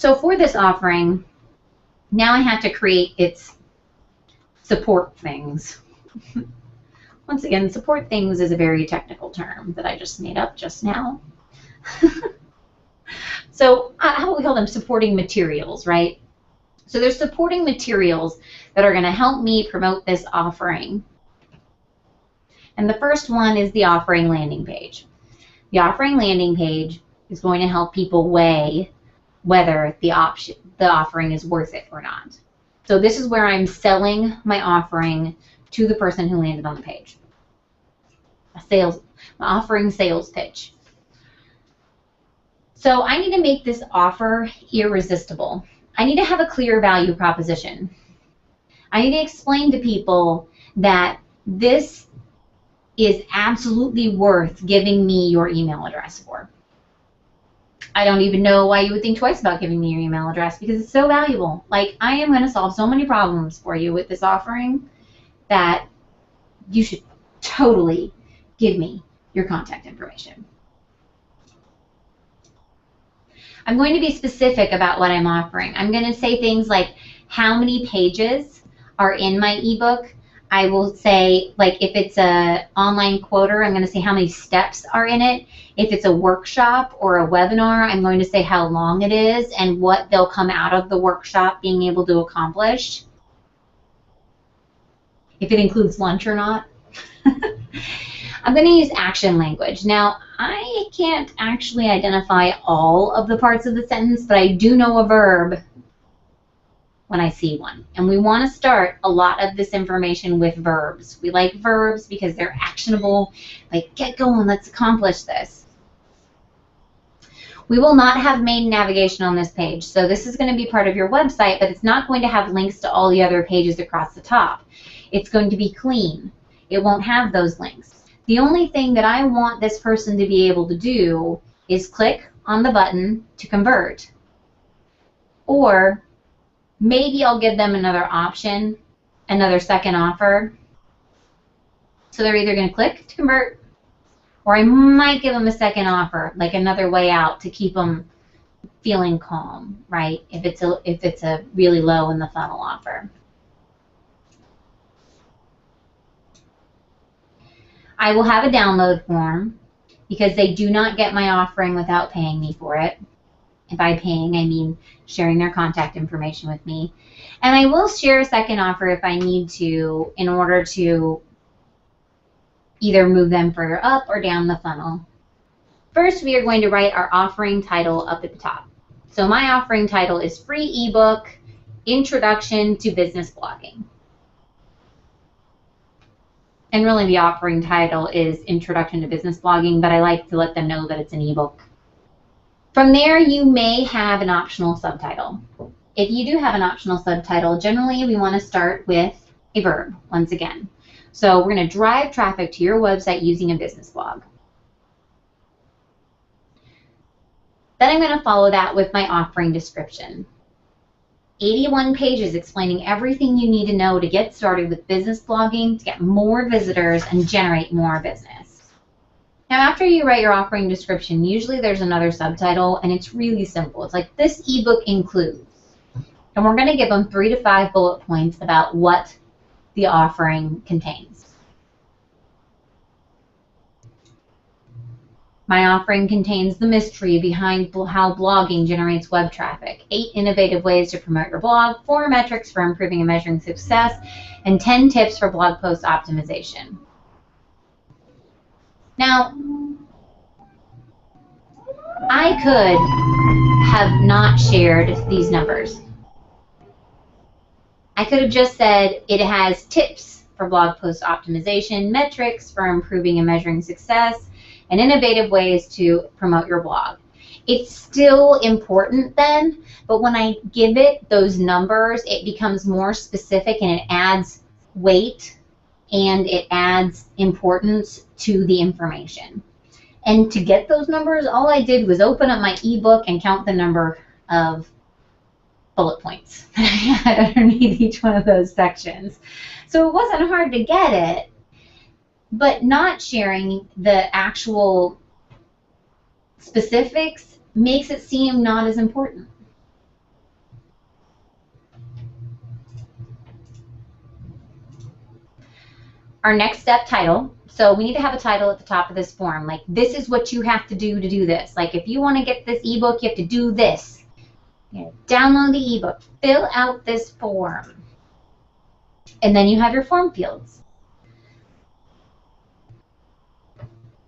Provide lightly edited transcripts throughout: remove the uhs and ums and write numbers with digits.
So for this offering, now I have to create its support things. Once again, support things is a very technical term that I just made up just now. So how do we call them? Supporting materials, right? So there's supporting materials that are going to help me promote this offering. And the first one is the offering landing page. The offering landing page is going to help people weigh whether the offering is worth it or not. So this is where I'm selling my offering to the person who landed on the page. My offering sales pitch. So I need to make this offer irresistible. I need to have a clear value proposition. I need to explain to people that this is absolutely worth giving me your email address for. I don't even know why you would think twice about giving me your email address because it's so valuable. Like, I am going to solve so many problems for you with this offering that you should totally give me your contact information. I'm going to be specific about what I'm offering. I'm going to say things like how many pages are in my ebook. I will say, like, if it's an online quoter, I'm going to say how many steps are in it. If it's a workshop or a webinar, I'm going to say how long it is and what they'll come out of the workshop being able to accomplish. If it includes lunch or not. I'm going to use action language. Now, I can't actually identify all of the parts of the sentence, but I do know a verb when I see one. And we want to start a lot of this information with verbs. We like verbs because they're actionable. Like, get going, let's accomplish this. We will not have main navigation on this page. So this is going to be part of your website, but it's not going to have links to all the other pages across the top. It's going to be clean. It won't have those links. The only thing that I want this person to be able to do is click on the button to convert. Or maybe I'll give them another option, another second offer. So they're either going to click to convert, or I might give them a second offer, like another way out to keep them feeling calm, right? If it's a really low in the funnel offer. I will have a download form because they do not get my offering without paying me for it. And by paying, I mean sharing their contact information with me. And I will share a second offer if I need to in order to either move them further up or down the funnel. First, we are going to write our offering title up at the top. So my offering title is Free Ebook, Introduction to Business Blogging. And really the offering title is Introduction to Business Blogging, but I like to let them know that it's an ebook. From there, you may have an optional subtitle. If you do have an optional subtitle, generally we want to start with a verb, once again. So we're going to drive traffic to your website using a business blog. Then I'm going to follow that with my offering description. 81 pages explaining everything you need to know to get started with business blogging, to get more visitors and generate more business. Now, after you write your offering description, usually there's another subtitle, and it's really simple. It's like, this ebook includes. And we're going to give them 3 to 5 bullet points about what the offering contains. My offering contains the mystery behind how blogging generates web traffic, 8 innovative ways to promote your blog, 4 metrics for improving and measuring success, and 10 tips for blog post optimization. Now, I could have not shared these numbers. I could have just said it has tips for blog post optimization, metrics for improving and measuring success, and innovative ways to promote your blog. It's still important then, but when I give it those numbers, it becomes more specific and it adds weight and it adds importance to the information. And to get those numbers, all I did was open up my ebook and count the number of bullet points that I had underneath each one of those sections. So it wasn't hard to get it. But not sharing the actual specifics makes it seem not as important. our next step, title. So we need to have a title at the top of this form. Like, this is what you have to do this. Like, if you want to get this ebook, you have to do this. Download the ebook. Fill out this form. And then you have your form fields.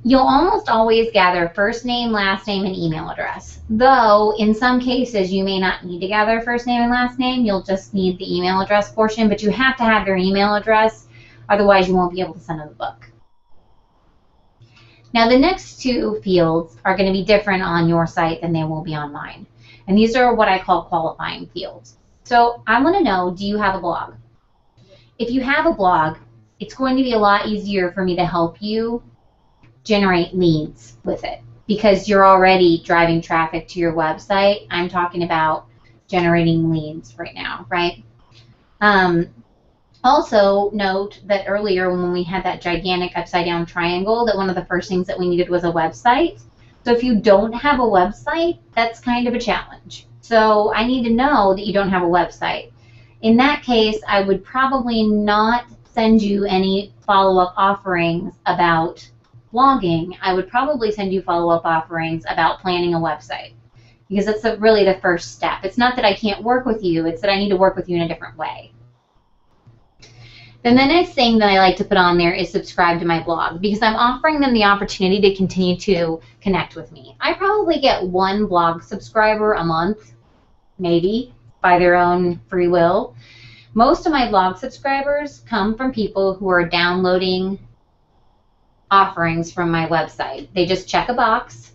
You'll almost always gather first name, last name, and email address. Though, in some cases, you may not need to gather first name and last name. You'll just need the email address portion, but you have to have their email address. Otherwise, you won't be able to send them the book. Now, the next two fields are going to be different on your site than they will be on mine. And these are what I call qualifying fields. So I want to know, do you have a blog? If you have a blog, it's going to be a lot easier for me to help you generate leads with it because you're already driving traffic to your website. I'm talking about generating leads right now, right? Also note that earlier when we had that gigantic upside down triangle, that one of the first things that we needed was a website. So if you don't have a website, that's kind of a challenge. So I need to know that you don't have a website. In that case, I would probably not send you any follow-up offerings about blogging. I would probably send you follow-up offerings about planning a website because that's really the first step. It's not that I can't work with you, it's that I need to work with you in a different way. Then the next thing that I like to put on there is subscribe to my blog because I'm offering them the opportunity to continue to connect with me. I probably get one blog subscriber a month, maybe, by their own free will. Most of my blog subscribers come from people who are downloading offerings from my website. They just check a box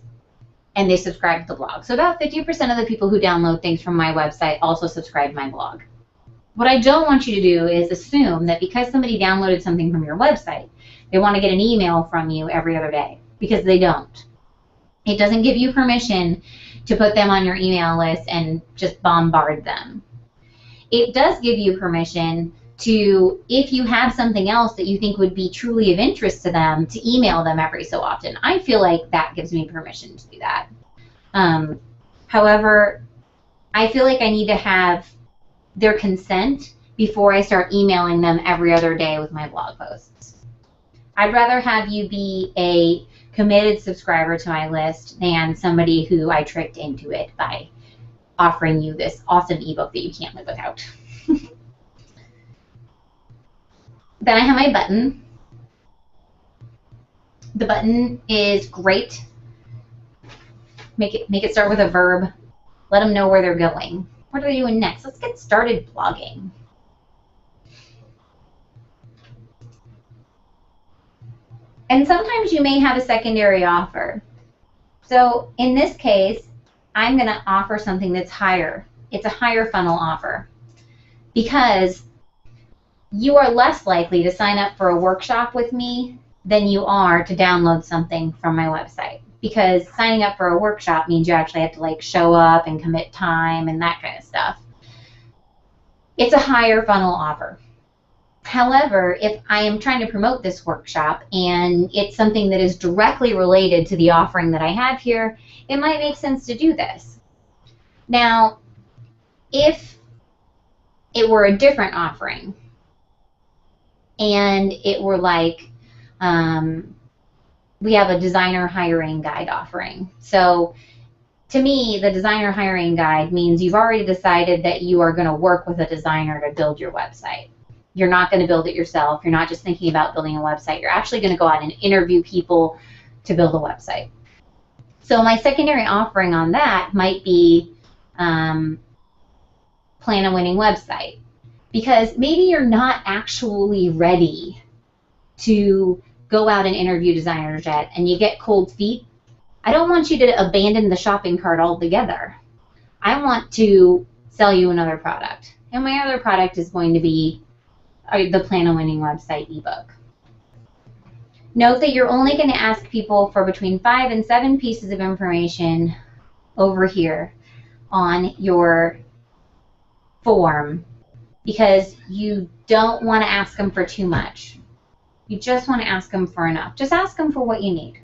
and they subscribe to the blog. So about 50% of the people who download things from my website also subscribe to my blog. What I don't want you to do is assume that because somebody downloaded something from your website, they want to get an email from you every other day, because they don't. It doesn't give you permission to put them on your email list and just bombard them. It does give you permission to, if you have something else that you think would be truly of interest to them, to email them every so often. I feel like that gives me permission to do that. However, I feel like I need to have their consent before I start emailing them every other day with my blog posts. I'd rather have you be a committed subscriber to my list than somebody who I tricked into it by offering you this awesome ebook that you can't live without. Then I have my button. The button is great. Make it start with a verb. Let them know where they're going. What are they doing next? Let's get started blogging. And sometimes you may have a secondary offer. So in this case, I'm going to offer something that's higher. It's a higher funnel offer because you are less likely to sign up for a workshop with me than you are to download something from my website. Because signing up for a workshop means you actually have to like show up and commit time and that kind of stuff. It's a higher funnel offer. However, if I am trying to promote this workshop and it's something that is directly related to the offering that I have here, it might make sense to do this. Now, if it were a different offering and it were like, we have a designer hiring guide offering. So to me, the designer hiring guide means you've already decided that you are going to work with a designer to build your website. You're not going to build it yourself. You're not just thinking about building a website. You're actually going to go out and interview people to build a website. So my secondary offering on that might be Plan a Winning Website. Because maybe you're not actually ready to go out and interview designers yet, and you get cold feet. I don't want you to abandon the shopping cart altogether. I want to sell you another product. And my other product is going to be the Plan a Winning Website ebook. Note that you're only going to ask people for between 5 and 7 pieces of information over here on your form because you don't want to ask them for too much. You just want to ask them for enough. Just ask them for what you need.